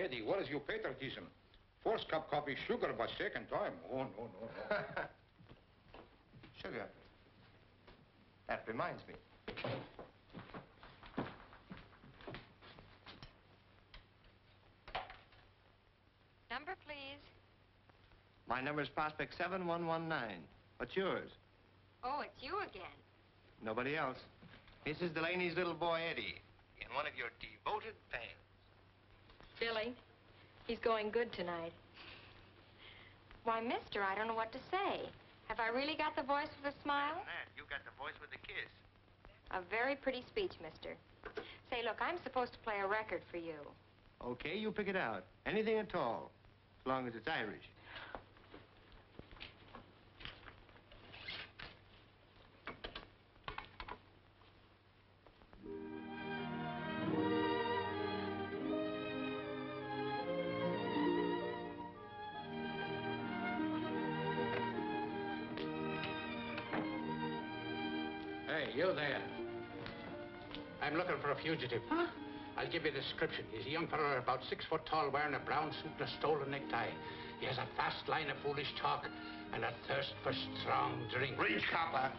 Eddie, what is your patriotism? First cup coffee, sugar, but second time. Oh, no. Sugar. That reminds me. Number, please. My number is Prospect 7119. What's yours? Oh, it's you again. Nobody else. Mrs. Delaney's little boy, Eddie, in one of your devoted fans. Billy, he's going good tonight. Why, mister, I don't know what to say. Have I really got the voice with a smile? You got the voice with the kiss. A very pretty speech, mister. Say, look, I'm supposed to play a record for you. Okay, you pick it out. Anything at all, as long as it's Irish. Hey, you there. I'm looking for a fugitive. Huh? I'll give you a description. He's a young fellow about 6 foot tall, wearing a brown suit and a stolen necktie. He has a fast line of foolish talk and a thirst for strong drink. Reach, copper.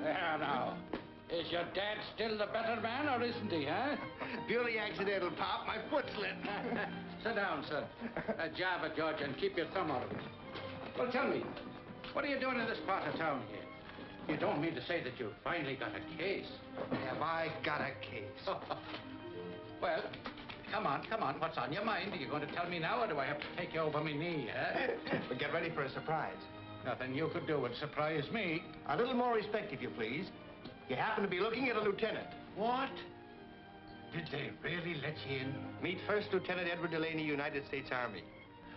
There now. Is your dad still the better man, or isn't he, huh? Purely accidental, Pop. My foot slipped. Sit down, son. Java, George, and keep your thumb out of it. Well, tell me, what are you doing in this part of town here? You don't mean to say that you finally got a case? Have I got a case? Well, come on. What's on your mind? Are you going to tell me now, or do I have to take you over my knee, huh? But get ready for a surprise. Nothing you could do would surprise me. A little more respect, if you please. You happen to be looking at a lieutenant. What? Did they really let you in? Meet First Lieutenant Edward Delaney, United States Army.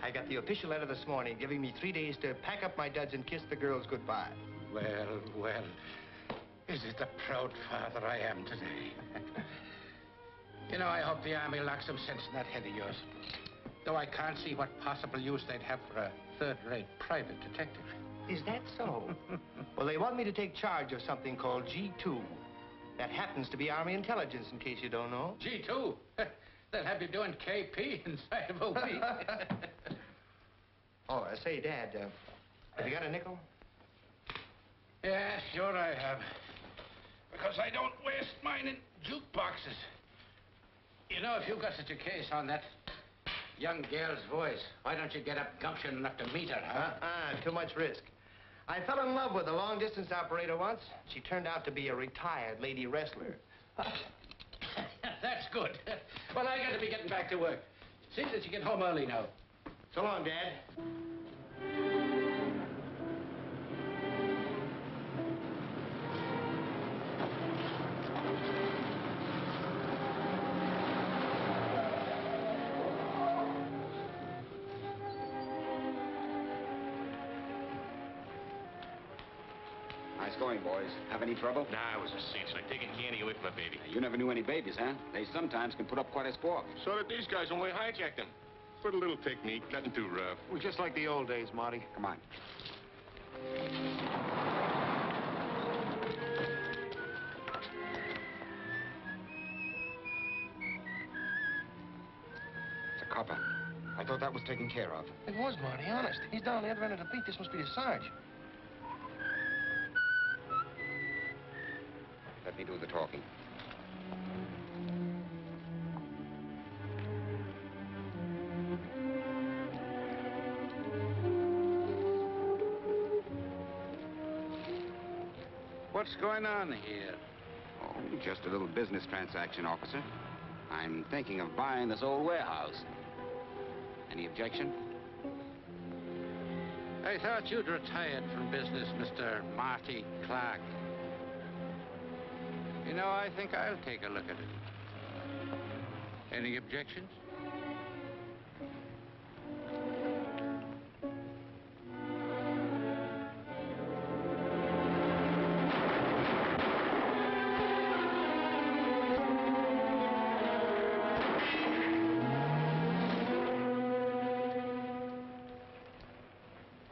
I got the official letter this morning giving me 3 days to pack up my duds and kiss the girls goodbye. Well, is it the proud father I am today? You know, I hope the Army locks some sense in that head of yours. Though I can't see what possible use they'd have for a third-rate private detective. Is that so? Well, they want me to take charge of something called G2. That happens to be Army intelligence, in case you don't know. G2? They'll have you doing KP inside of a week. Oh, say, Dad, have you got a nickel? Yeah, sure I have. Because I don't waste mine in jukeboxes. You know, if you've got such a case on that young girl's voice, why don't you get up gumption enough to meet her, huh? Too much risk. I fell in love with a long-distance operator once. She turned out to be a retired lady wrestler. That's good. Well, I got to be getting back to work. See that you get home early now. So long, Dad. Nice going, boys. Have any trouble? Nah, it was a cinch. Like taking candy away from a baby. You never knew any babies, huh? They sometimes can put up quite a squawk. So did these guys when we hijacked them. Put a little technique, nothing too rough. Well, just like the old days, Marty. Come on. It's a copper. I thought that was taken care of. It was, Marty, honest. He's down the other end of the beat. This must be the Sarge. Let me do the talking. What's going on here? Oh, just a little business transaction, officer. I'm thinking of buying this old warehouse. Any objection? I thought you'd retired from business, Mr. Marty Clark. You know, I think I'll take a look at it. Any objections?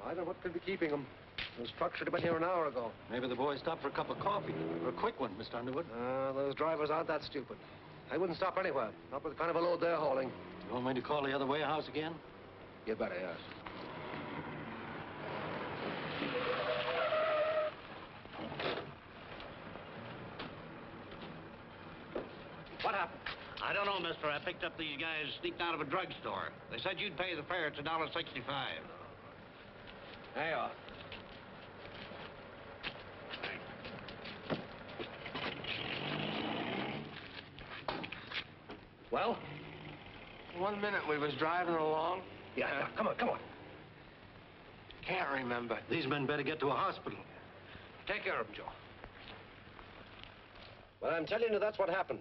I don't know what could be keeping them. Those trucks should have been here an hour ago. Maybe the boys stopped for a cup of coffee. Or a quick one, Mr. Underwood. Those drivers aren't that stupid. I wouldn't stop anywhere. Not with the kind of a load they're hauling. You want me to call the other warehouse again? You better, yes. What happened? I don't know, mister. I picked up these guys sneaked out of a drugstore. They said you'd pay the fare. It's $1.65. There you are. Well? 1 minute we was driving along. Yeah, come on, come on. Can't remember. These men better get to a hospital. Take care of them, Joe. Well, I'm telling you, that's what happened.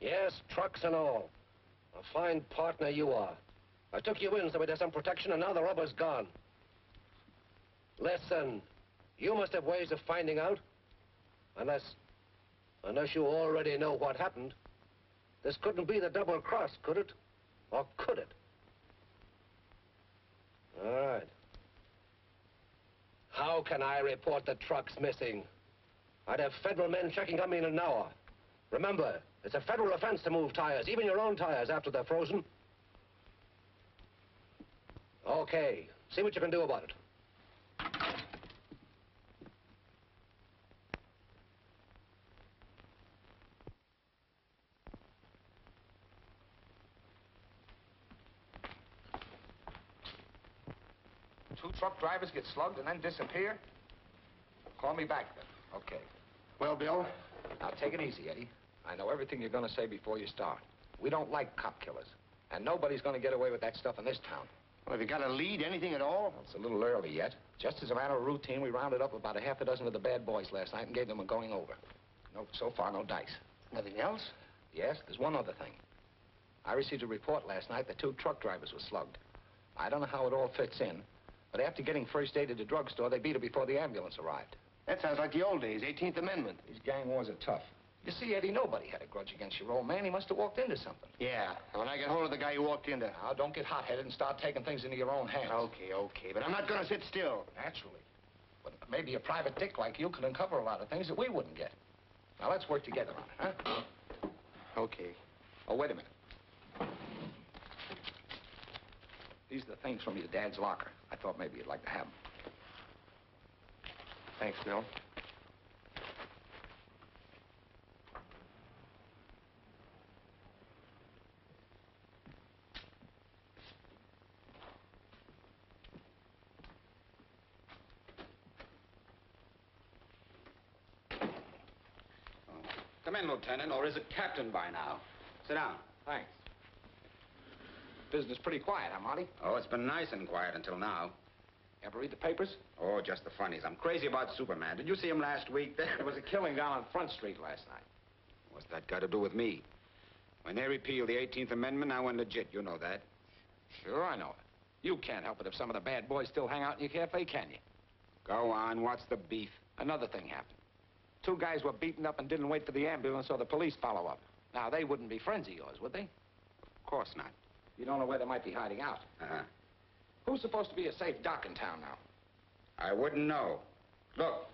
Yes, trucks and all. A fine partner you are. I took you in so we'd have some protection, and now the rubber's gone. Listen, you must have ways of finding out. Unless you already know what happened. This couldn't be the double cross, could it? Or could it? All right. How can I report the trucks missing? I'd have federal men checking on me in an hour. Remember, it's a federal offense to move tires, even your own tires after they're frozen. Okay, see what you can do about it. Two truck drivers get slugged and then disappear? Call me back then. Okay. Well, Bill? Now, take it easy, Eddie. I know everything you're going to say before you start. We don't like cop killers. And nobody's going to get away with that stuff in this town. Well, have you got a lead, anything at all? Well, it's a little early yet. Just as a matter of routine, we rounded up about a half a dozen of the bad boys last night and gave them a going over. No, so far, no dice. Nothing else? Yes, there's one other thing. I received a report last night that 2 truck drivers were slugged. I don't know how it all fits in, but after getting first aid at the drugstore, they beat her before the ambulance arrived. That sounds like the old days, 18th Amendment. These gang wars are tough. You see, Eddie, nobody had a grudge against your old man. He must have walked into something. Yeah, when I get hold of the guy who walked in there. Now, don't get hot-headed and start taking things into your own hands. Okay, but I'm not going to sit still. Naturally. But maybe a private dick like you could uncover a lot of things that we wouldn't get. Now, let's work together on it, huh? Okay. Oh, wait a minute. These are the things from your dad's locker. I thought maybe you'd like to have them. Thanks, Bill. Come in, Lieutenant, or is it Captain by now? Sit down. Thanks. Business pretty quiet, huh, Marty? Oh, it's been nice and quiet until now. Ever read the papers? Oh, just the funnies. I'm crazy about Superman. Did you see him last week? There was a killing down on Front Street last night. What's that got to do with me? When they repealed the 18th Amendment, I went legit. You know that. Sure, I know it. You can't help it if some of the bad boys still hang out in your cafe, can you? Go on. What's the beef? Another thing happened. 2 guys were beaten up and didn't wait for the ambulance or the police follow up. Now, they wouldn't be friends of yours, would they? Of course not. You don't know where they might be hiding out. Uh-huh. Who's supposed to be a safe doc in town now? I wouldn't know. Look,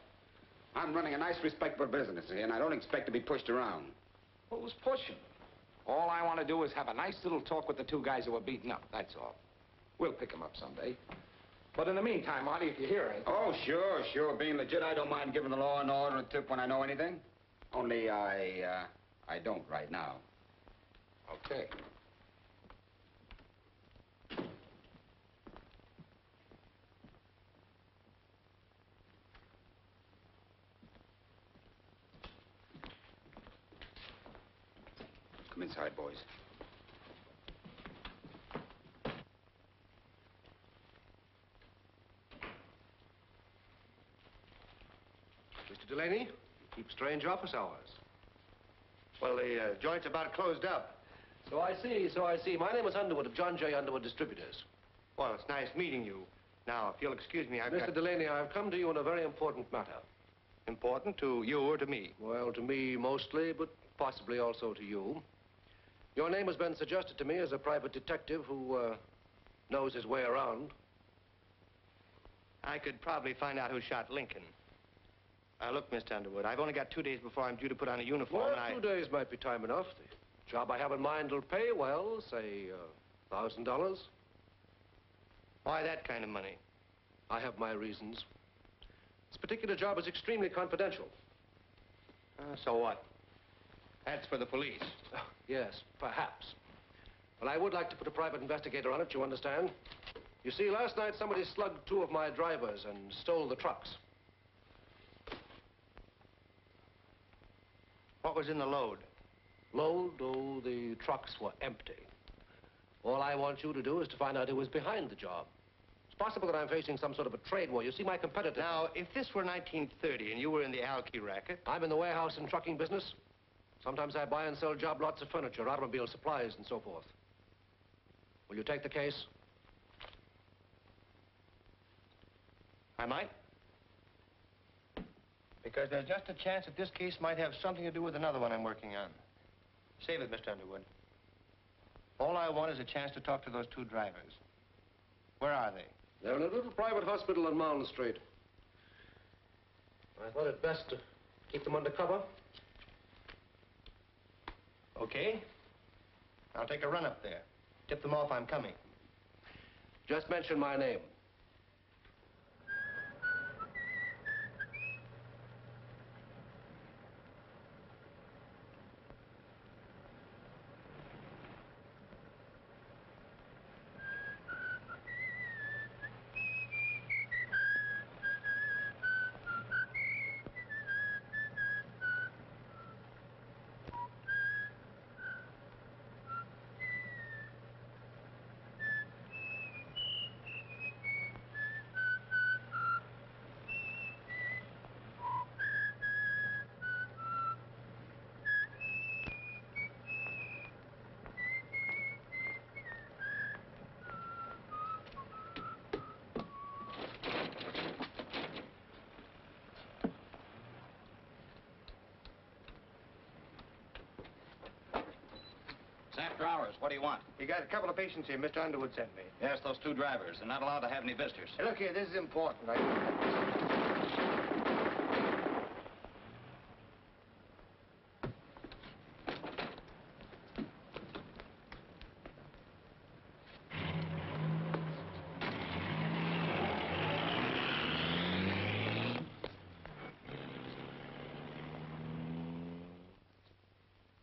I'm running a nice, respectable business here, and I don't expect to be pushed around. Who's pushing? All I want to do is have a nice little talk with the 2 guys who were beaten up, that's all. We'll pick them up someday. But in the meantime, Marty, if you hear anything... Oh, sure. Being legit, I don't mind giving the law and order a tip when I know anything. Only I don't right now. Okay. Come inside, boys. Mr. Delaney, you keep strange office hours. Well, the joint's about closed up. So I see. My name is Underwood of John J. Underwood Distributors. Well, it's nice meeting you. Now, if you'll excuse me, Mr. Delaney, I've come to you on a very important matter. Important to you or to me? Well, to me mostly, but possibly also to you. Your name has been suggested to me as a private detective who knows his way around. I could probably find out who shot Lincoln. Look, Mr. Underwood, I've only got 2 days before I'm due to put on a uniform, Well, and 2 days might be time enough. The Job I have in mind will pay well, say, $1,000. Why that kind of money? I have my reasons. This particular job is extremely confidential. So what? That's for the police. Yes, perhaps. But I would like to put a private investigator on it, you understand? You see, last night somebody slugged 2 of my drivers and stole the trucks. What was in the load? Load? Oh, the trucks were empty. All I want you to do is to find out who was behind the job. It's possible that I'm facing some sort of a trade war. You see, my competitors... Now, if this were 1930 and you were in the alky racket... I'm in the warehouse and trucking business. Sometimes I buy and sell job lots of furniture, automobile supplies, and so forth. Will you take the case? I might. Because there's just a chance that this case might have something to do with another one I'm working on. Save it, Mr. Underwood. All I want is a chance to talk to those 2 drivers. Where are they? They're in a little private hospital on Mound Street. I thought it best to keep them under cover. Okay. I'll take a run up there. Tip them off I'm coming. Just mention my name. After hours. What do you want? You got a couple of patients here Mr. Underwood sent me. Yes, those 2 drivers. They're not allowed to have any visitors. Hey, look here, this is important.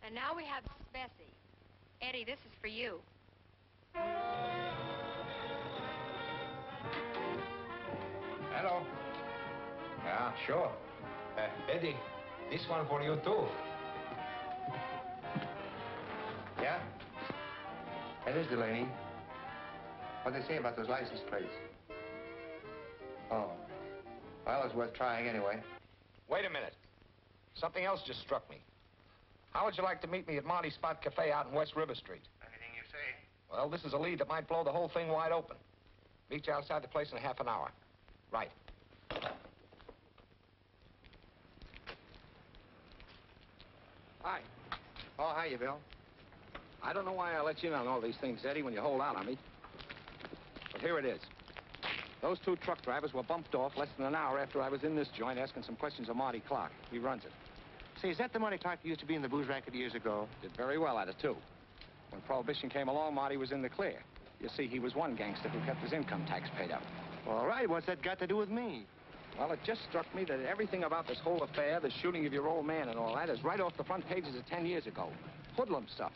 And now we have Bessie. Eddie, this is for you. Hello. Yeah, sure. Eddie, this one for you, too. Yeah? That is Delaney. What'd they say about those license plates? Oh. Well, it's worth trying anyway. Wait a minute. Something else just struck me. How would you like to meet me at Monty Spot Cafe out in West River Street? Anything you say. Well, this is a lead that might blow the whole thing wide open. Meet you outside the place in half an hour. Right. Hi. Oh, hiya, Bill. I don't know why I let you in on all these things, Eddie, when you hold out on me. But here it is. Those 2 truck drivers were bumped off less than an hour after I was in this joint asking some questions of Marty Clark. He runs it. Say, is that the Marty Clark who used to be in the booze racket years ago? Did very well at it, too. When Prohibition came along, Marty was in the clear. You see, he was one gangster who kept his income tax paid up. All right, what's that got to do with me? Well, it just struck me that everything about this whole affair, the shooting of your old man and all that, is right off the front pages of 10 years ago. Hoodlum stuff.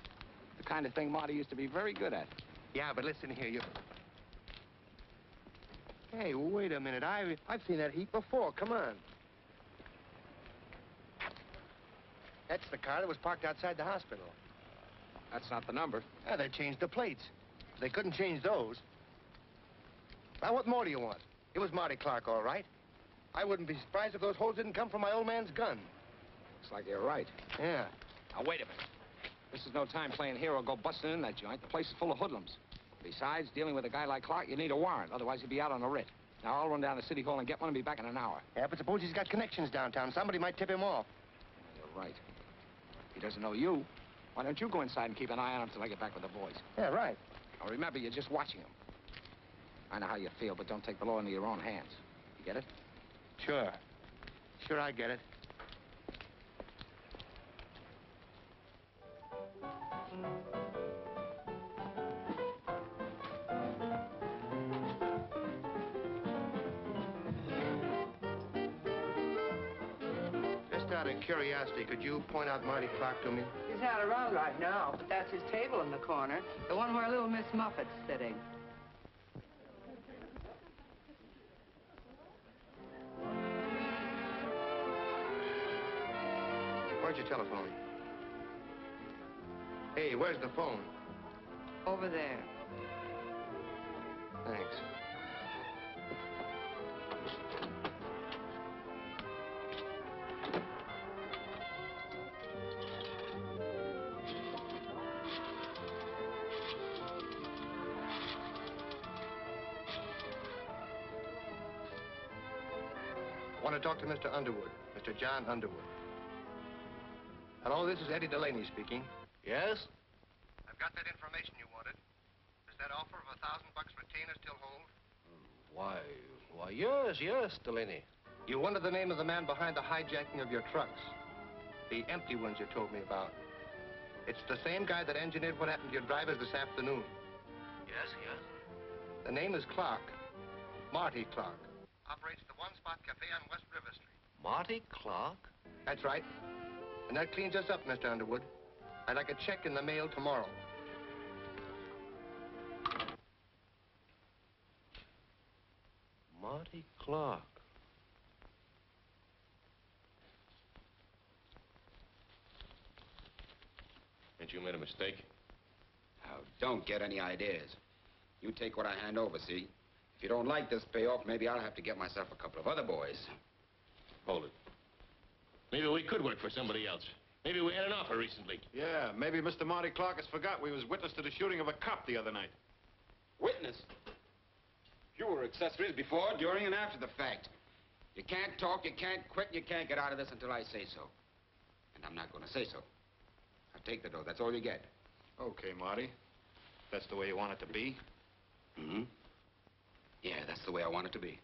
The kind of thing Marty used to be very good at. Yeah, but listen here, you... Hey, wait a minute. I've seen that heap before. Come on. That's the car that was parked outside the hospital. That's not the number. Yeah, they changed the plates. They couldn't change those. Now, what more do you want? It was Marty Clark, all right. I wouldn't be surprised if those holes didn't come from my old man's gun. Looks like you're right. Yeah. Now, wait a minute. This is no time playing hero. Go busting in that joint. The place is full of hoodlums. Besides, dealing with a guy like Clark, you need a warrant. Otherwise, he'll be out on a writ. Now, I'll run down to City Hall and get one and be back in an hour. Yeah, but suppose he's got connections downtown. Somebody might tip him off. You're right. He doesn't know you. Why don't you go inside and keep an eye on him till I get back with the boys? Yeah, right. Now, remember, you're just watching him. I know how you feel, but don't take the law into your own hands. You get it? Sure. Sure, I get it. Just out of curiosity, could you point out Marty Clark to me? He's not around right now, but that's his table in the corner. The one where little Miss Muffet's sitting. Where's your telephone? Hey, where's the phone? Over there. Thanks. I want to talk to Mr. Underwood, Mr. John Underwood. Hello, this is Eddie Delaney speaking. Yes? I've got that information you wanted. Does that offer of $1,000 retainer still hold? Why, yes, Delaney. You wanted the name of the man behind the hijacking of your trucks. The empty ones you told me about. It's the same guy that engineered what happened to your drivers this afternoon. Yes. The name is Clark. Marty Clark. Operates the One Spot Cafe on West River Street. Marty Clark? That's right. And that cleans us up, Mr. Underwood. I'd like a check in the mail tomorrow. Marty Clark. Ain't you made a mistake? Now, don't get any ideas. You take what I hand over, see? If you don't like this payoff, maybe I'll have to get myself a couple of other boys. Hold it. Maybe we could work for somebody else. Maybe we had an offer recently. Yeah, maybe Mr. Marty Clark has forgot we was witness to the shooting of a cop the other night. Witness? You were accessories before, during, and after the fact. You can't talk, you can't quit, you can't get out of this until I say so. And I'm not going to say so. Now take the dough, that's all you get. Okay, Marty. That's the way you want it to be? Mm-hmm. Yeah, that's the way I want it to be.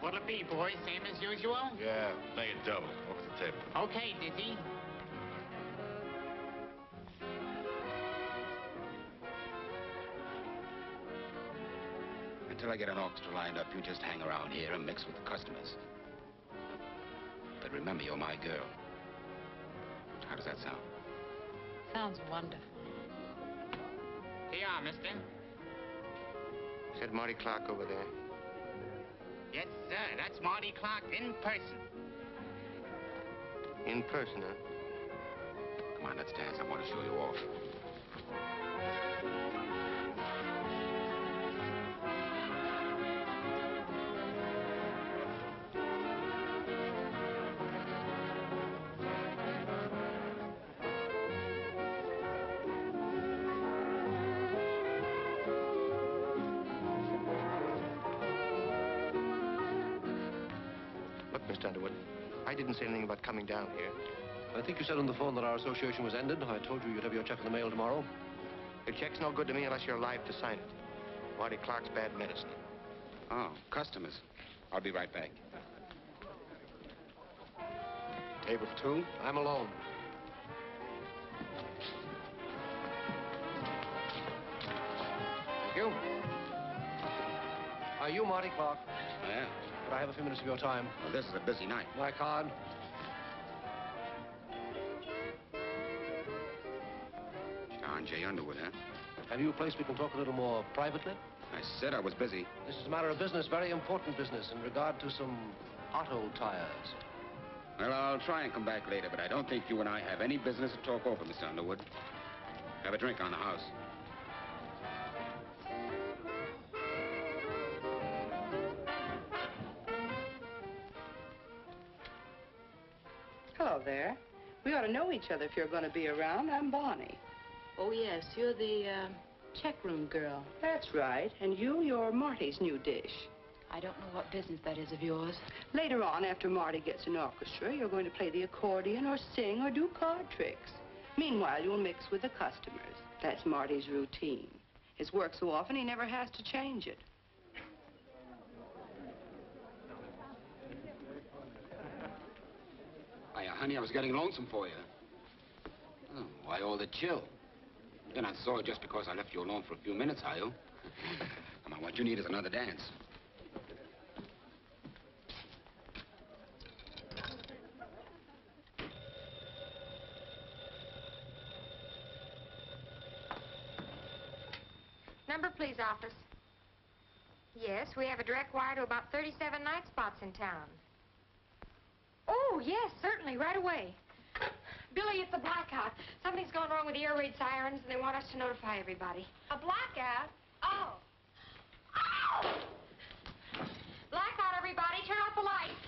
What'll it be, boys? Same as usual? Yeah. Make it double. Off the table. Okay, Dizzy. Until I get an orchestra lined up, you just hang around here and mix with the customers. But remember, you're my girl. How does that sound? Sounds wonderful. Here you are, mister. Said Marty Clark over there. Yes, sir. That's Marty Clark in person. In person, huh? Come on, let's dance. I want to show you off. Look, Mr. Underwood, I didn't say anything about coming down here. I think you said on the phone that our association was ended. I told you you'd have your check in the mail tomorrow. The check's no good to me unless you're alive to sign it. Marty Clark's bad medicine. Oh, customers. I'll be right back. Table for two. I'm alone. Thank you. Are you Marty Clark? Yeah. Could I have a few minutes of your time? Well, this is a busy night. My card. John J. Underwood, huh? Have you a place we can talk a little more privately? I said I was busy. This is a matter of business, very important business, in regard to some auto tires. Well, I'll try and come back later, but I don't think you and I have any business to talk over, Mr. Underwood. Have a drink on the house. Hello there. We ought to know each other if you're going to be around. I'm Bonnie. Oh, yes, you're the check room girl. That's right. And you're Marty's new dish. I don't know what business that is of yours. Later on, after Marty gets an orchestra, you're going to play the accordion or sing or do card tricks. Meanwhile, you'll mix with the customers. That's Marty's routine. His work so often, he never has to change it. Hiya, honey, I was getting lonesome for you. Oh, why all the chill? You're not sore just because I left you alone for a few minutes, are you? Come on, what you need is another dance. Number, please, office. Yes, we have a direct wire to about 37 night spots in town. Oh, yes, certainly, right away. Billy, it's a blackout. Something's gone wrong with the air raid sirens, and they want us to notify everybody. A blackout? Oh. Oh! Blackout, everybody. Turn off the lights.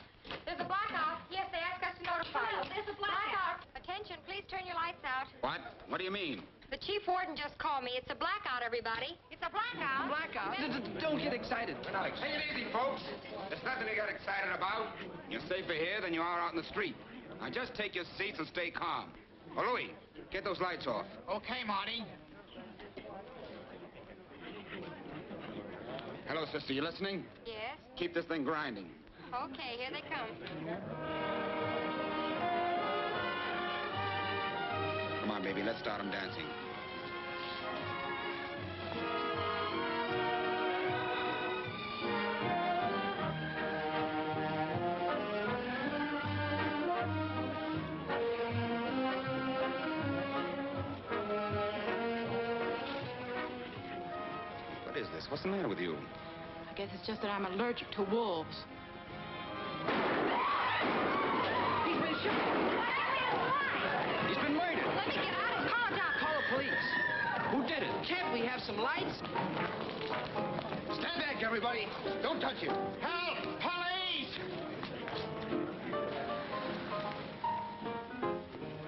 There's a blackout. Yes, they asked us to notify you. There's a blackout. Attention, please turn your lights out. What? What do you mean? The chief warden just called me. It's a blackout, everybody. It's a blackout. Blackout? Don't get excited. We're not excited. Take it easy, folks. There's nothing to get excited about. You're safer here than you are out in the street. Now, just take your seats and stay calm. Oh, Louis, get those lights off. Okay, Marty. Hello, sister, you listening? Yes? Keep this thing grinding. Okay, here they come. Come on, baby, let's start them dancing. What is this? What's the matter with you? I guess it's just that I'm allergic to wolves. He's been shot. He's been murdered. Let me get out. Call a doctor. Call the police. Who did it? Can't we have some lights? Stand back, everybody. Don't touch him. Help! Police!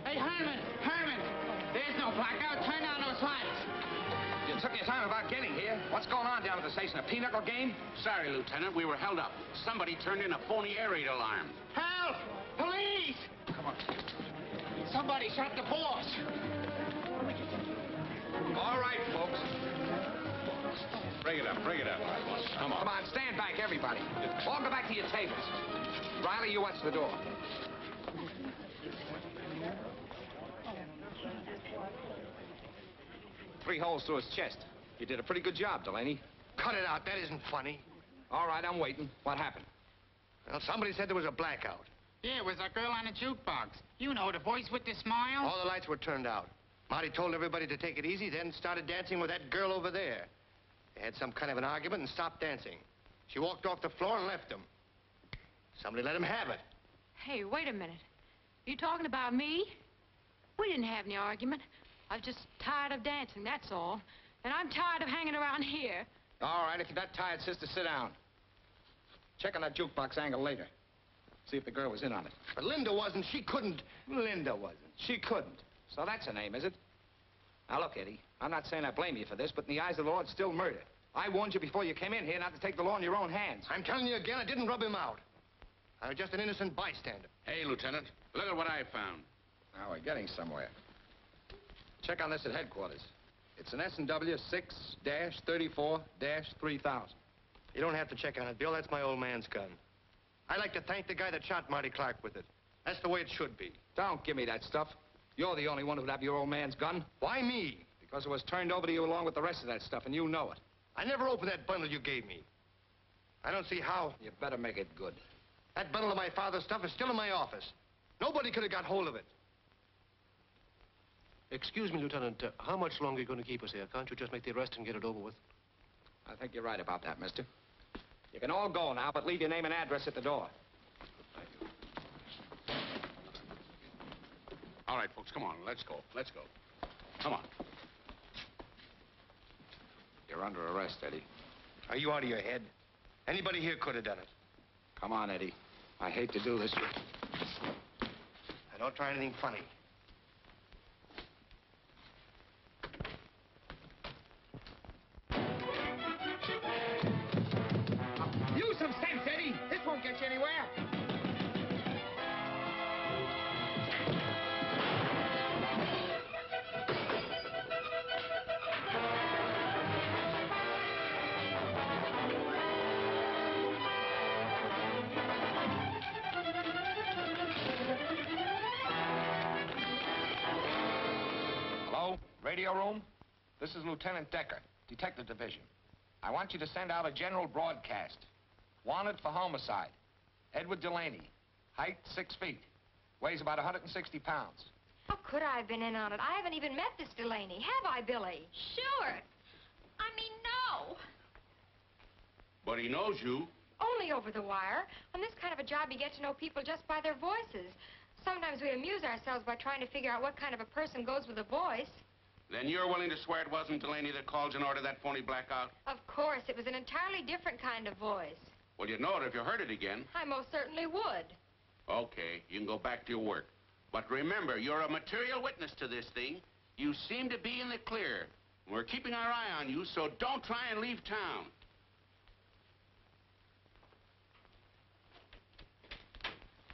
Hey, Herman! There's no blackout. Turn down those lights. You took your time about getting here. What's going on down at the station? A pinochle game? Sorry, Lieutenant. We were held up. Somebody turned in a phony air raid alarm. Help! Police! Come on. Somebody shot the boss. All right, folks. Bring it up. Come on. Come on, stand back, everybody. All go back to your tables. Riley, you watch the door. Three holes through his chest. You did a pretty good job, Delaney. Cut it out. That isn't funny. All right, I'm waiting. What happened? Well, somebody said there was a blackout. Yeah, it was a girl on a jukebox. You know, the voice with the smile. All the lights were turned out. Marty told everybody to take it easy, then started dancing with that girl over there. They had some kind of an argument and stopped dancing. She walked off the floor and left him. Somebody let him have it. Hey, wait a minute. You talking about me? We didn't have any argument. I was just tired of dancing, that's all. And I'm tired of hanging around here. All right, if you're not tired, sister, sit down. Check on that jukebox angle later. See if the girl was in on it. But Linda wasn't. She couldn't. Linda wasn't. She couldn't. So that's her name, is it? Now, look, Eddie, I'm not saying I blame you for this, but in the eyes of the law, it's still murder. I warned you before you came in here not to take the law in your own hands. I'm telling you again, I didn't rub him out. I was just an innocent bystander. Hey, Lieutenant, look at what I found. Now, we're getting somewhere. Check on this at headquarters. It's an S&W 6-34-3000. You don't have to check on it, Bill. That's my old man's gun. I'd like to thank the guy that shot Marty Clark with it. That's the way it should be. Don't give me that stuff. You're the only one who'd have your old man's gun. Why me? Because it was turned over to you along with the rest of that stuff, and you know it. I never opened that bundle you gave me. I don't see how. You better make it good. That bundle of my father's stuff is still in my office. Nobody could have got hold of it. Excuse me, Lieutenant. How much longer are you going to keep us here? Can't you just make the arrest and get it over with? I think you're right about that, mister. You can all go now, but leave your name and address at the door. Thank you. All right, folks, come on. Let's go. Come on. You're under arrest, Eddie. Are you out of your head? Anybody here could have done it. Come on, Eddie. I hate to do this. Now, don't try anything funny. Use some sense, Eddie. This won't get you anywhere. Radio room? This is Lieutenant Decker, Detective Division. I want you to send out a general broadcast. Wanted for homicide. Edward Delaney. Height, 6 feet. Weighs about 160 pounds. How could I have been in on it? I haven't even met this Delaney. Have I, Billy? Sure. I mean, no. But he knows you. Only over the wire. On this kind of a job, you get to know people just by their voices. Sometimes we amuse ourselves by trying to figure out what kind of a person goes with a voice. Then you're willing to swear it wasn't Delaney that called and ordered that phony blackout? Of course, it was an entirely different kind of voice. Well, you'd know it if you heard it again. I most certainly would. Okay, you can go back to your work. But remember, you're a material witness to this thing. You seem to be in the clear. We're keeping our eye on you, so don't try and leave town.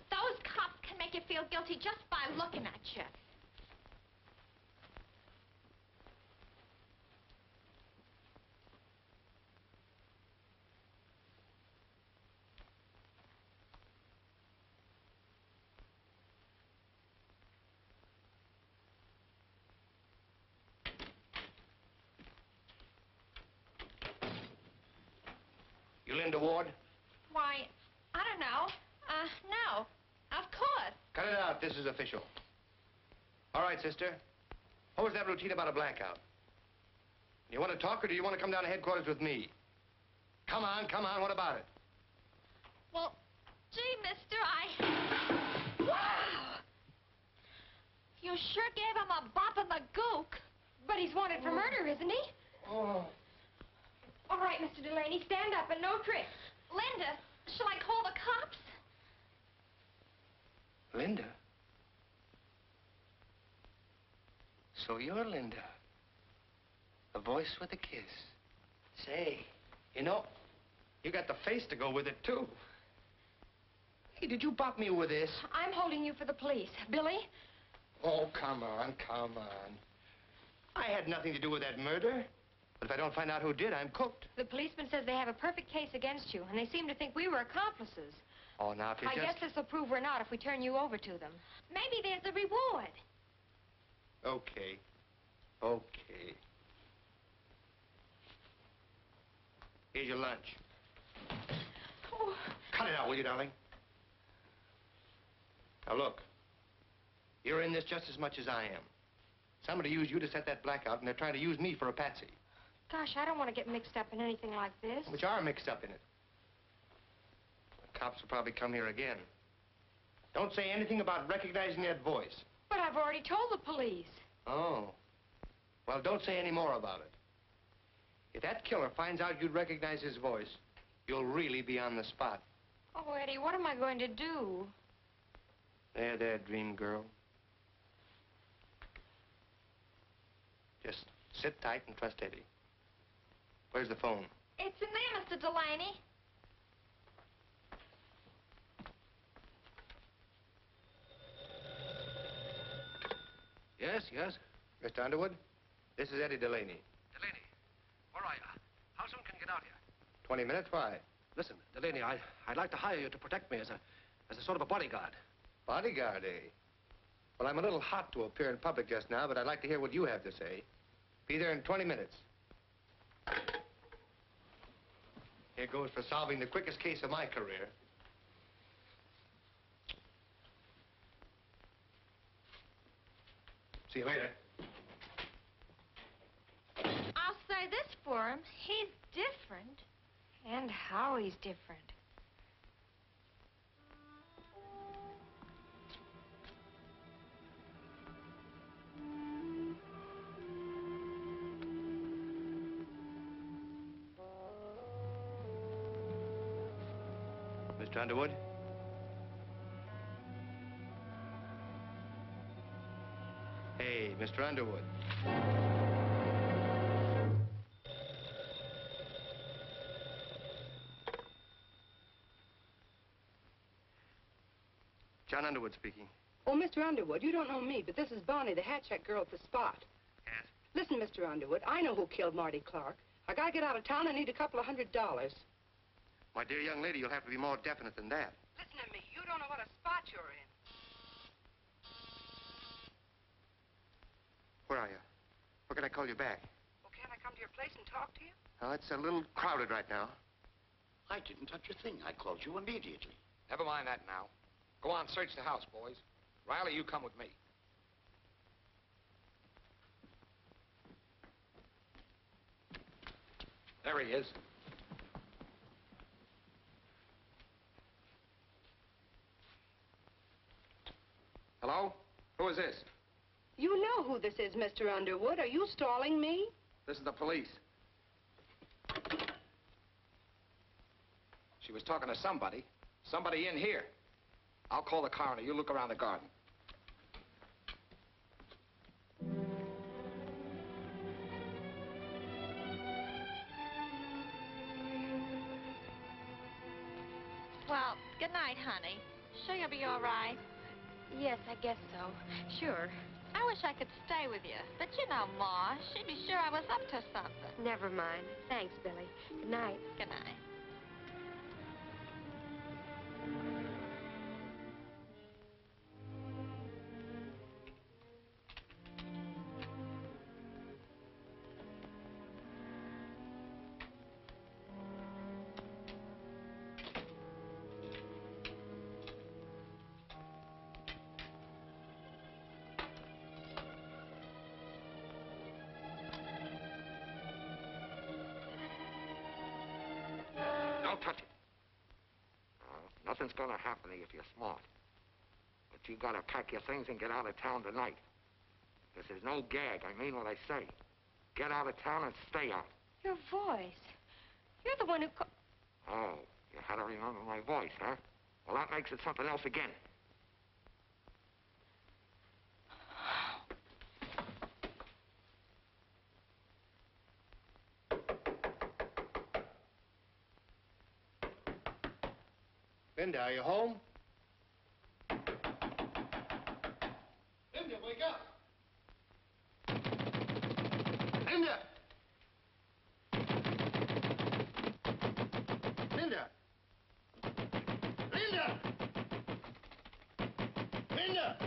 Those cops can make you feel guilty just by looking at you. You Linda Ward? Why, I don't know. No. Of course. Cut it out. This is official. All right, sister. What was that routine about a blackout? You want to talk, or do you want to come down to headquarters with me? Come on, come on. What about it? Well, gee, mister, Wow! You sure gave him a bop in the gook. But he's wanted for murder, isn't he? Oh. All right, Mr. Delaney, stand up and no tricks. Linda, shall I call the cops? Linda? So you're Linda. The voice with a kiss. Say, you know, you got the face to go with it, too. Hey, did you bop me with this? I'm holding you for the police. Billy? Oh, come on, come on. I had nothing to do with that murder. But if I don't find out who did, I'm cooked. The policeman says they have a perfect case against you, and they seem to think we were accomplices. Oh, now, if you I guess this will prove we're not if we turn you over to them. Maybe there's a reward. Okay. Okay. Here's your lunch. Oh. Cut it out, will you, darling? Now, look. You're in this just as much as I am. Somebody used you to set that blackout, and they're trying to use me for a patsy. Gosh, I don't want to get mixed up in anything like this. Which are mixed up in it. The cops will probably come here again. Don't say anything about recognizing that voice. But I've already told the police. Oh. Well, don't say any more about it. If that killer finds out you'd recognize his voice, you'll really be on the spot. Oh, Eddie, what am I going to do? There, dream girl. Just sit tight and trust Eddie. Where's the phone? It's in there, Mr. Delaney. Yes, yes. Mr. Underwood, this is Eddie Delaney. Delaney, where are you? How soon can you get out here? 20 minutes, why? Listen, Delaney, I'd like to hire you to protect me as a sort of a bodyguard. Bodyguard, eh? Well, I'm a little hot to appear in public just now, but I'd like to hear what you have to say. Be there in 20 minutes. Here goes for solving the quickest case of my career. See you later. I'll say this for him. He's different. And how he's different. Mr. Underwood? Hey, Mr. Underwood. John Underwood speaking. Oh, Mr. Underwood, you don't know me, but this is Bonnie, the hat check girl at the spot. Yes? Listen, Mr. Underwood, I know who killed Marty Clark. I gotta get out of town. I need $200. My dear young lady, you'll have to be more definite than that. Listen to me. You don't know what a spot you're in. Where are you? Or can I call you back? Well, can't I come to your place and talk to you? Oh, it's a little crowded right now. I didn't touch a thing. I called you immediately. Never mind that now. Go on, search the house, boys. Riley, you come with me. There he is. Hello? Who is this? You know who this is, Mr. Underwood. Are you stalling me? This is the police. She was talking to somebody. Somebody in here. I'll call the coroner. You look around the garden. Well, good night, honey. Sure you'll be all right? Yes, I guess so. Sure. I wish I could stay with you. But you know, Ma, she'd be sure I was up to something. Never mind. Thanks, Billy. Good night. Good night. Don't touch it. Nothing's gonna happen to you if you're smart. But you gotta pack your things and get out of town tonight. This is no gag. I mean what I say. Get out of town and stay out. Your voice. You're the one who Oh, you had to remember my voice, huh? Well, that makes it something else again. Linda, are you home? Linda, wake up! Linda! Linda! Linda! Linda!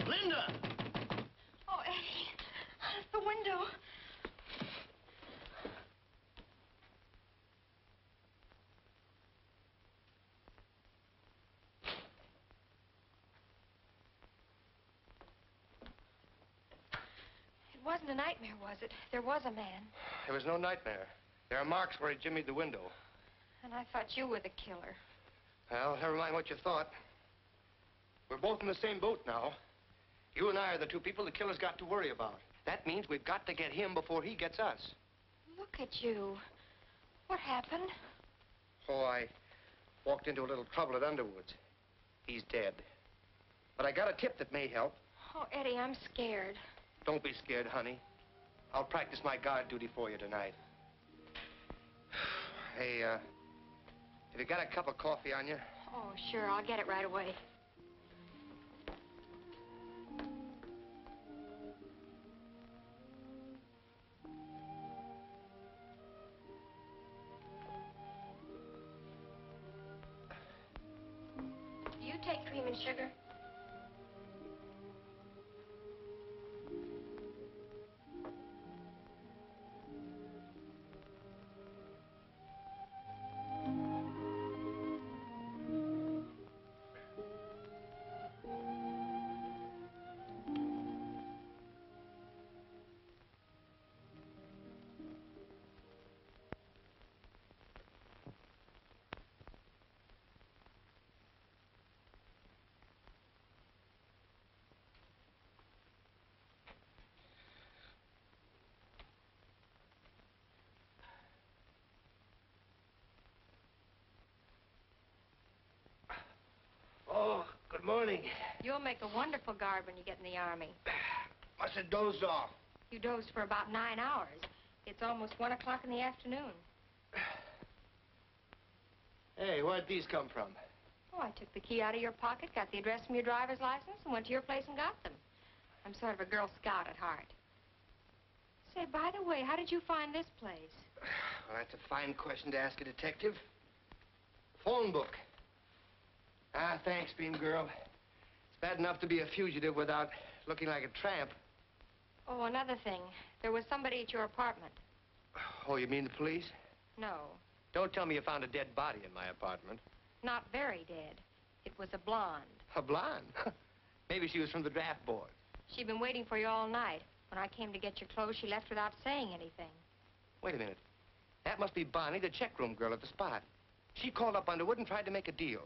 Linda! Oh, Eddie, out of the window. It wasn't a nightmare, was it? There was a man. There was no nightmare. There are marks where he jimmied the window. And I thought you were the killer. Well, never mind what you thought. We're both in the same boat now. You and I are the two people the killer's got to worry about. That means we've got to get him before he gets us. Look at you. What happened? Oh, I walked into a little trouble at Underwood's. He's dead. But I got a tip that may help. Oh, Eddie, I'm scared. Don't be scared, honey. I'll practice my guard duty for you tonight. Hey, have you got a cup of coffee on you? Oh, sure. I'll get it right away. Do you take cream and sugar? Oh, good morning. You'll make a wonderful guard when you get in the Army. Must have dozed off. You dozed for about 9 hours. It's almost 1 o'clock in the afternoon. Hey, where'd these come from? Oh, I took the key out of your pocket, got the address from your driver's license, and went to your place and got them. I'm sort of a Girl Scout at heart. Say, by the way, how did you find this place? Well, that's a fine question to ask a detective. Phone book. Ah, thanks, Beam Girl. It's bad enough to be a fugitive without looking like a tramp. Oh, another thing. There was somebody at your apartment. Oh, you mean the police? No, Don't tell me you found a dead body in my apartment. not very dead. It was a blonde. A blonde? Maybe she was from the draft board. She'd been waiting for you all night. When I came to get your clothes, she left without saying anything. Wait a minute. That must be Bonnie, the checkroom girl at the spot. She called up Underwood and tried to make a deal.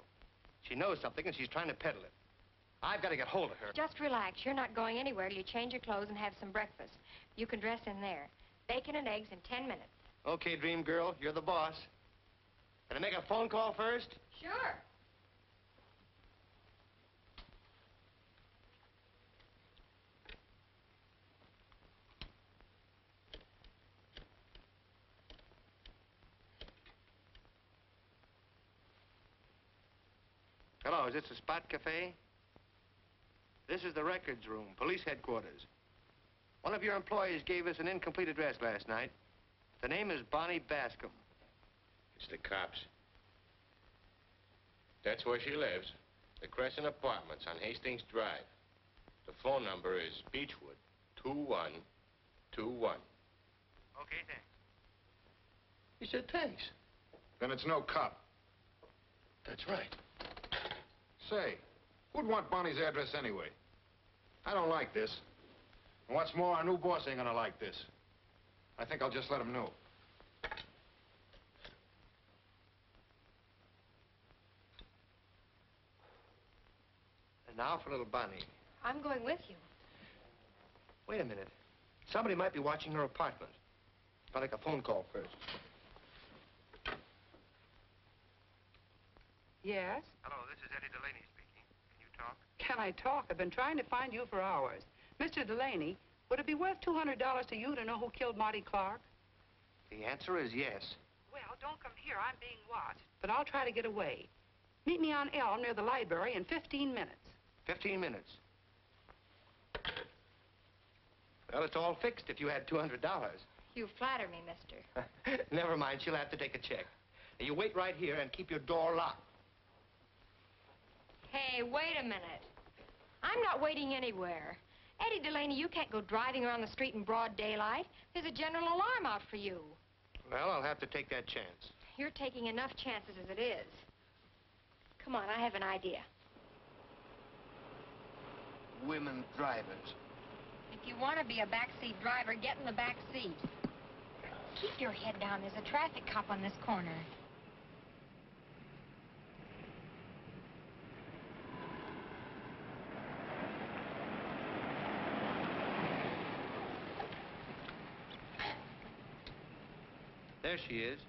She knows something and she's trying to peddle it. I've got to get hold of her. Just relax. You're not going anywhere till you change your clothes and have some breakfast. You can dress in there. Bacon and eggs in 10 minutes. Okay, dream girl, you're the boss. Can I make a phone call first? Sure. Hello, is this the Spot Cafe? This is the records room, police headquarters. One of your employees gave us an incomplete address last night. The name is Bonnie Bascom. It's the cops. That's where she lives. The Crescent Apartments on Hastings Drive. The phone number is Beechwood 2121. Okay, thanks. He said thanks. Then it's no cop. That's right. Say, who'd want Bonnie's address anyway? I don't like this. And what's more, our new boss ain't gonna like this. I think I'll just let him know. And now for little Bonnie. I'm going with you. Wait a minute. Somebody might be watching her apartment. I'll make a phone call first. Yes? Hello, this is Eddie Delaney speaking. Can you talk? Can I talk? I've been trying to find you for hours. Mr. Delaney, would it be worth $200 to you to know who killed Marty Clark? The answer is yes. Well, don't come here. I'm being watched. But I'll try to get away. Meet me on Elm near the library in 15 minutes. 15 minutes. Well, it's all fixed if you had $200. You flatter me, mister. Never mind, she'll have to take a check. Now, you wait right here and keep your door locked. Hey, wait a minute. I'm not waiting anywhere. Eddie Delaney, you can't go driving around the street in broad daylight. There's a general alarm out for you. Well, I'll have to take that chance. You're taking enough chances as it is. Come on, I have an idea. Women drivers. If you want to be a backseat driver, get in the back seat. Keep your head down. There's a traffic cop on this corner. There she is.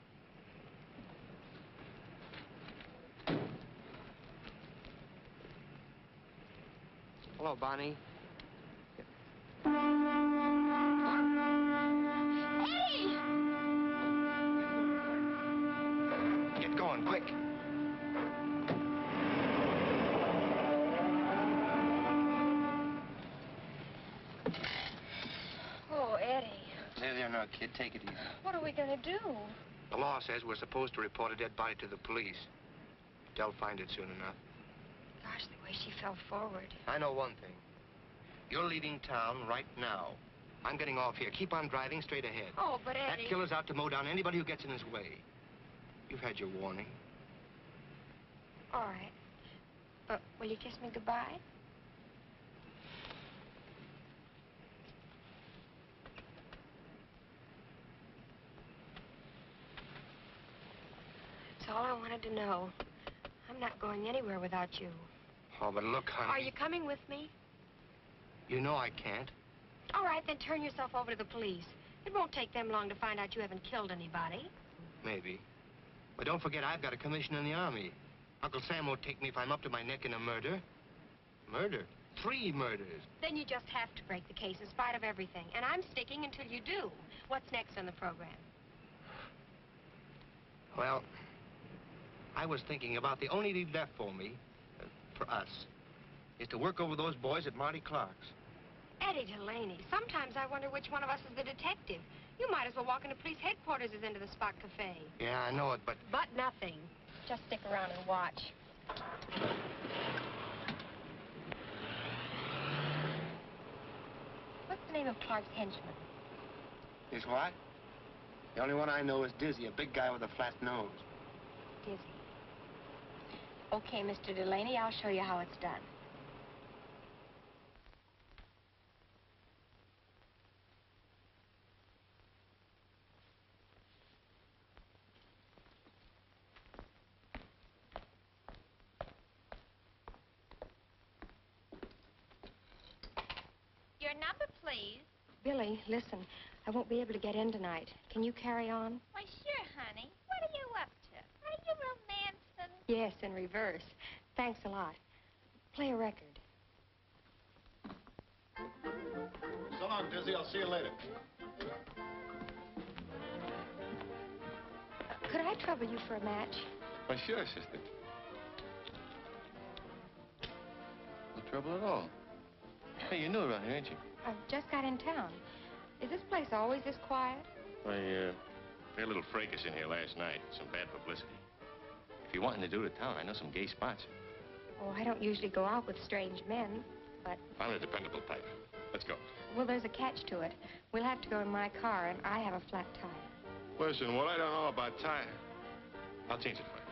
Hello, Bonnie. Eddie! Get going, quick. Oh, Eddie. There, no, kid. Take it easy. What are we going to do? The law says we're supposed to report a dead body to the police. They'll find it soon enough. Gosh, the way she fell forward. I know one thing. You're leaving town right now. I'm getting off here. Keep on driving straight ahead. Oh, but Eddie... That killer's out to mow down anybody who gets in his way. You've had your warning. All right. But will you kiss me goodbye? That's all I wanted to know. I'm not going anywhere without you. Oh, but look, honey. Are you coming with me? You know I can't. All right, then turn yourself over to the police. It won't take them long to find out you haven't killed anybody. Maybe. But don't forget, I've got a commission in the Army. Uncle Sam won't take me if I'm up to my neck in a murder. Murder? 3 murders. Then you just have to break the case in spite of everything. And I'm sticking until you do. What's next on the program? Well, I was thinking about the only lead left for me, for us, is to work over those boys at Marty Clark's. Eddie Delaney, sometimes I wonder which one of us is the detective. You might as well walk into police headquarters as into the Spot Cafe. Yeah, I know it, but... But nothing. Just stick around and watch. of Clark's henchmen? Is what? The only one I know is Dizzy, a big guy with a flat nose. Dizzy. Okay, Mr. Delaney, I'll show you how it's done. Your number, please. Billy, listen, I won't be able to get in tonight. Can you carry on? Why, sure, honey. What are you up to? Are you romancing? Yes, in reverse. Thanks a lot. Play a record. So long, Dizzy. I'll see you later. Could I trouble you for a match? Why, sure, sister. No trouble at all. Hey, you're new around here, ain't you? I've just got in town. Is this place always this quiet? We had a little fracas in here last night. Some bad publicity. If you're wanting to do the town, I know some gay spots. Oh, I don't usually go out with strange men, but... Found a dependable type. Let's go. Well, there's a catch to it. We'll have to go in my car, and I have a flat tire. Listen, what I don't know about tire, I'll change it for you.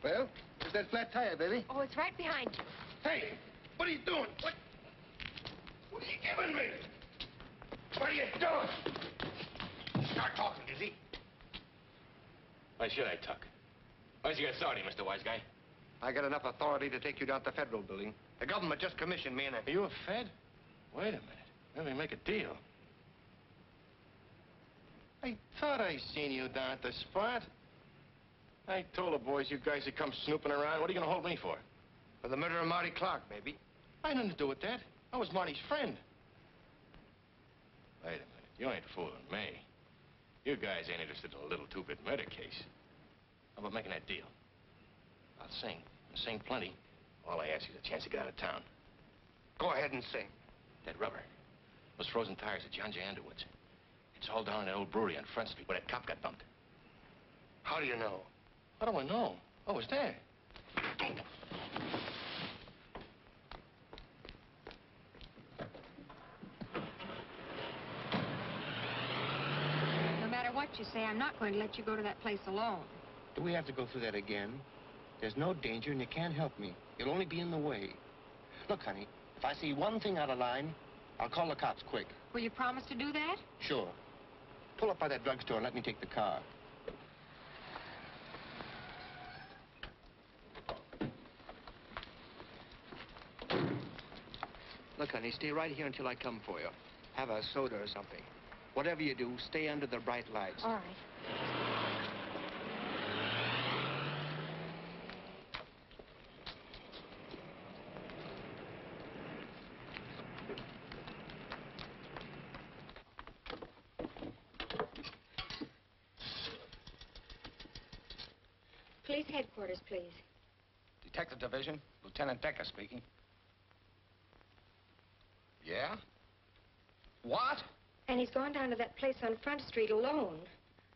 Well, is that flat tire, baby? Oh, it's right behind you. Hey, what are you doing? What are you giving me? What are you doing? Start talking, Dizzy. Why should I tuck? Why's you got authority, Mr. Wise Guy? I got enough authority to take you down to the Federal building. The government just commissioned me and Are you a Fed? Wait a minute. Let me make a deal. I thought I seen you down at the spot. I told the boys you guys had come snooping around. What are you gonna hold me for? For the murder of Marty Clark, maybe. I had nothing to do with that. I was Marty's friend. Wait a minute. You ain't fooling me. You guys ain't interested in a little two-bit murder case. How about making that deal? I'll sing. I'll sing plenty. All I ask is a chance to get out of town. Go ahead and sing. That rubber. Those frozen tires at John J. Underwood's. It's all down in that old brewery on Front Street where that cop got bumped. How do you know? How do I know? I was there. No matter what you say, I'm not going to let you go to that place alone. Do we have to go through that again? There's no danger, and you can't help me. You'll only be in the way. Look, honey, if I see one thing out of line, I'll call the cops quick. Will you promise to do that? Sure. Pull up by that drugstore and let me take the car. Look, honey, stay right here until I come for you. Have a soda or something. Whatever you do, stay under the bright lights. All right. Police headquarters, please. Detective Division, Lieutenant Decker speaking. Yeah? What? And he's gone down to that place on Front Street alone.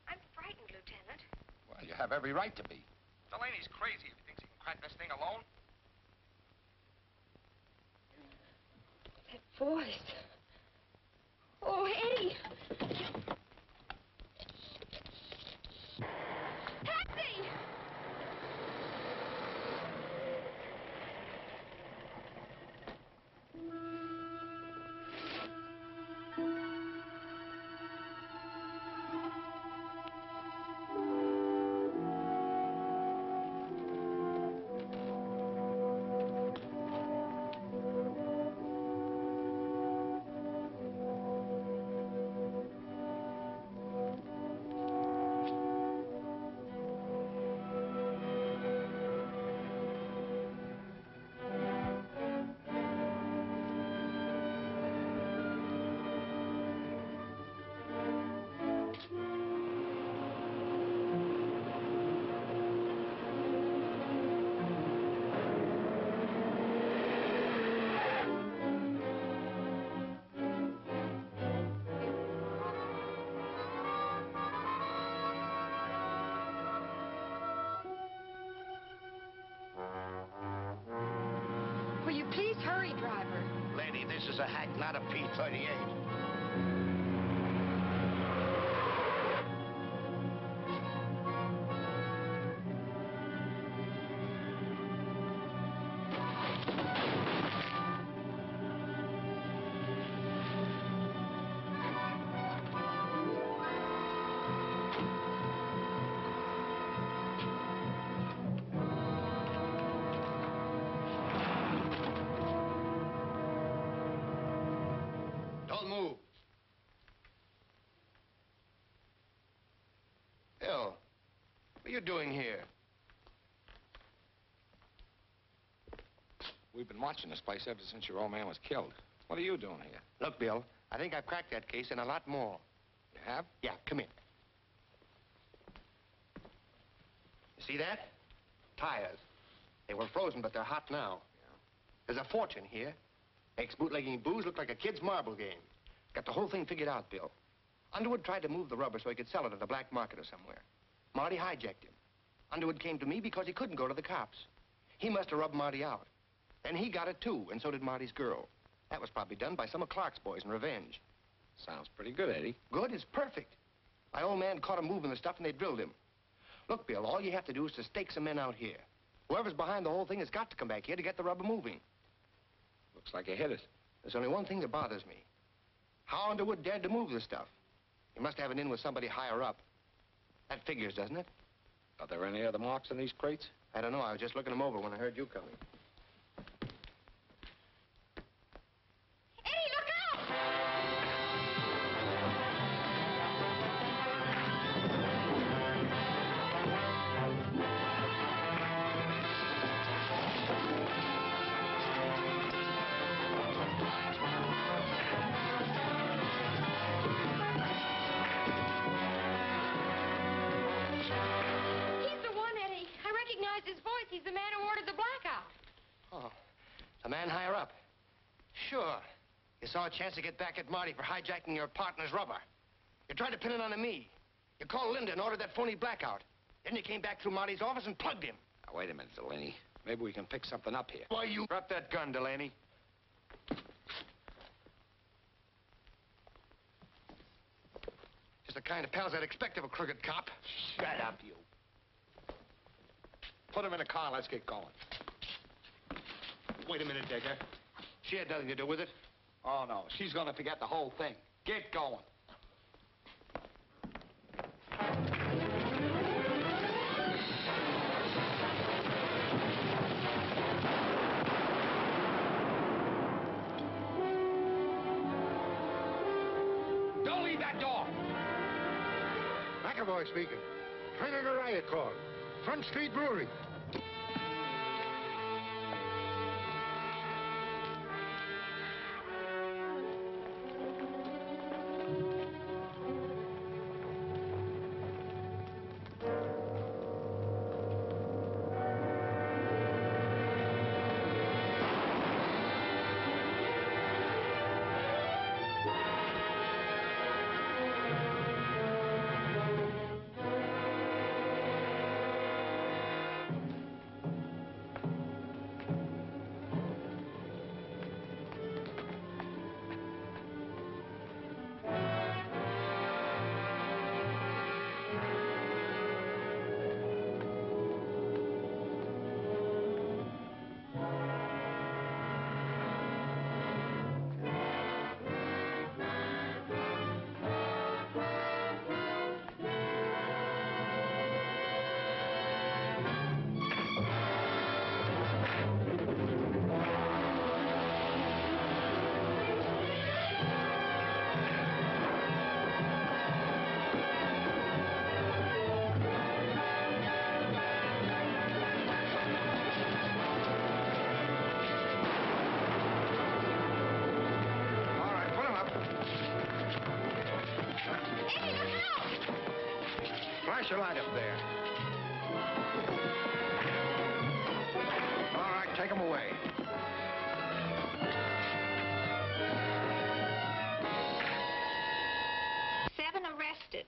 I'm frightened, Lieutenant. Well, you have every right to be. Delaney's crazy if he thinks he can crack this thing alone. That voice. Oh, Eddie! Taxi! will you please hurry, driver? Lady, this is a hack, not a P-38. Don't move. Bill, what are you doing here? We've been watching this place ever since your old man was killed. What are you doing here? Look, Bill, I think I've cracked that case and a lot more. You have? Yeah, come in. You see that? Tires. They were frozen, but they're hot now. Yeah. There's a fortune here. Makes bootlegging booze look like a kid's marble game. Got the whole thing figured out, Bill. Underwood tried to move the rubber so he could sell it at the black market or somewhere. Marty hijacked him. Underwood came to me because he couldn't go to the cops. He must have rubbed Marty out. Then he got it, too, and so did Marty's girl. That was probably done by some of Clark's boys in revenge. Sounds pretty good, Eddie. Good is perfect. My old man caught him moving the stuff, and they drilled him. Look, Bill, all you have to do is to stake some men out here. Whoever's behind the whole thing has got to come back here to get the rubber moving. Looks like you hit it. There's only one thing that bothers me. How Underwood dared to move the stuff? He must have it in with somebody higher up. That figures, doesn't it? Are there any other marks in these crates? I don't know. I was just looking them over when I heard you coming. Eddie, look out! He's the one, Eddie. I recognized his voice. He's the man who ordered the blackout. Oh, the man higher up. Sure. You saw a chance to get back at Marty for hijacking your partner's rubber. You tried to pin it on me. You called Linda and ordered that phony blackout. Then you came back through Marty's office and plugged him. Now, wait a minute, Delaney. Maybe we can pick something up here. Why, you... Drop that gun, Delaney. Just the kind of pals I'd expect of a crooked cop. Shut up, you. Put him in a car. Let's get going. Wait a minute, Decker. She had nothing to do with it. Oh, no. She's going to forget the whole thing. Get going. Don't leave that door. McAvoy speaking. Trying a riot call. Front Street Brewery. Flash your light up there. All right, take them away. Seven arrested.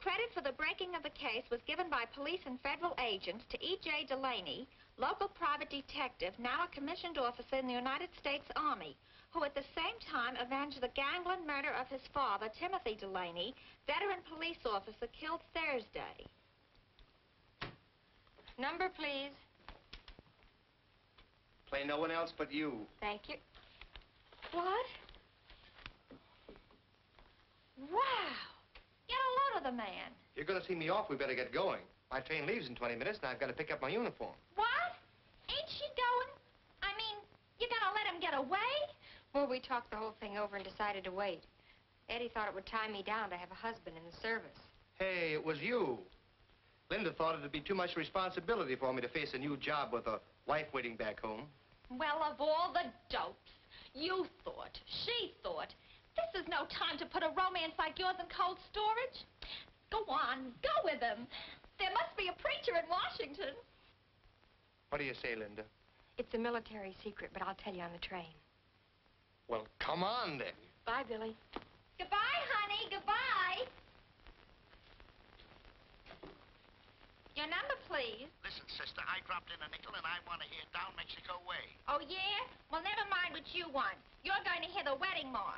Credit for the break making of the case was given by police and federal agents to E.J. Delaney, local private detective, now a commissioned officer in the United States Army, who at the same time avenged the gangland murder of his father, Timothy Delaney, veteran police officer killed Thursday. Number, please. Play no one else but you. Thank you. What? Wow. Get a load of the man. You're going to see me off. We better get going. My train leaves in 20 minutes, and I've got to pick up my uniform. What? Ain't she going? I mean, you gonna let him get away? Well, we talked the whole thing over and decided to wait. Eddie thought it would tie me down to have a husband in the service. Hey, it was you. Linda thought it'd be too much responsibility for me to face a new job with a wife waiting back home. Well, of all the dopes. You thought, she thought, this is no time to put a romance like yours in cold storage. Go on, go with him. There must be a preacher in Washington. What do you say, Linda? It's a military secret, but I'll tell you on the train. Well, come on, then. Bye, Billy. Goodbye, honey, goodbye. Your number, please. Listen, sister, I dropped in a nickel and I want to hear Down Mexico Way. Oh, yeah? Well, never mind what you want. You're going to hear the wedding march.